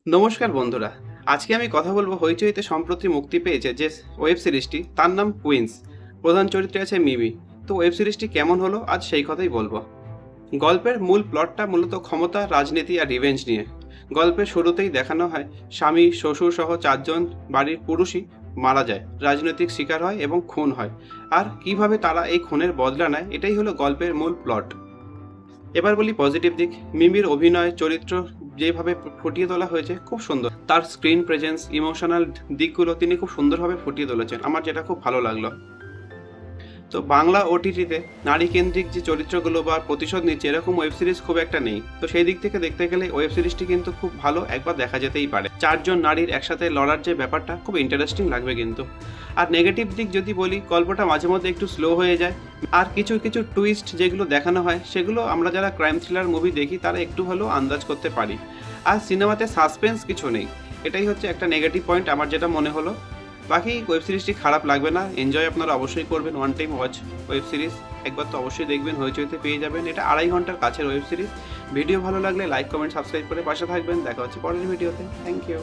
নমস্কার বন্ধুরা, আজকে আমি কথা বলবো হইচইতে সম্প্রতি মুক্তি পেয়েছে যে ওয়েব সিরিজটি, তার নাম কুইন্স। প্রধান চরিত্রে আছে মিমি। তো ওয়েব সিরিজটি কেমন হলো আজ সেই কথাই বলবো। গল্পের মূল প্লটটা মূলত ক্ষমতা, রাজনীতি আর রিভেঞ্জ নিয়ে। গল্পের শুরুতেই দেখানো হয় স্বামী, শ্বশুর সহ 4জন বাড়ির পুরুষই মারা যায়, রাজনৈতিক শিকার হয় এবং খুন হয়। আর কিভাবে তারা এই খুনের বদলা নেয়, এটাই হলো গল্পের মূল প্লট। এবার বলি পজিটিভ দিক। মিমির অভিনয়, চরিত্র যেভাবে ফুটিয়ে তোলা হয়েছে খুব সুন্দর। তার স্ক্রিন প্রেজেন্স, ইমোশনাল দিকগুলো তিনি খুব সুন্দরভাবে ফুটিয়ে তুলেছেন, আমার যেটা খুব ভালো লাগলো। তো বাংলা ওটিটিতে নারী কেন্দ্রিক যে চরিত্রগুলো বা প্রতিশোধ নিচ্ছে এরকম ওয়েব সিরিজ খুব একটা নেই। তো সেই দিক থেকে দেখতে গেলে ওয়েব সিরিজটি কিন্তু খুব ভালো, একবার দেখা যেতেই পারে। 4জন নারীর একসাথে লড়ার যে ব্যাপারটা খুব ইন্টারেস্টিং লাগবে কিন্তু। আর নেগেটিভ দিক যদি বলি, গল্পটা মাঝে মধ্যে একটু স্লো হয়ে যায়। আর কিছু কিছু টুইস্ট যেগুলো দেখানো হয় সেগুলো আমরা যারা ক্রাইম থ্রিলার মুভি দেখি তারা একটু হলেও আন্দাজ করতে পারি। আর সিনেমাতে সাসপেন্স কিছু নেই, এটাই হচ্ছে একটা নেগেটিভ পয়েন্ট আমার যেটা মনে হলো। বাকি ওয়েব সিরিজটি খারাপ লাগবে না, এনজয় আপনারা অবশ্যই করবেন। One time watch web series, একবার তো অবশ্যই দেখবেন, হইচইতে পেয়ে যাবেন। এটা 2.5 ঘন্টার কাছের ওয়েব সিরিজ। ভিডিও ভালো লাগলে লাইক, কমেন্ট, সাবস্ক্রাইব করে পাশে থাকবেন। দেখা হচ্ছে পরের ভিডিওতে। Thank you.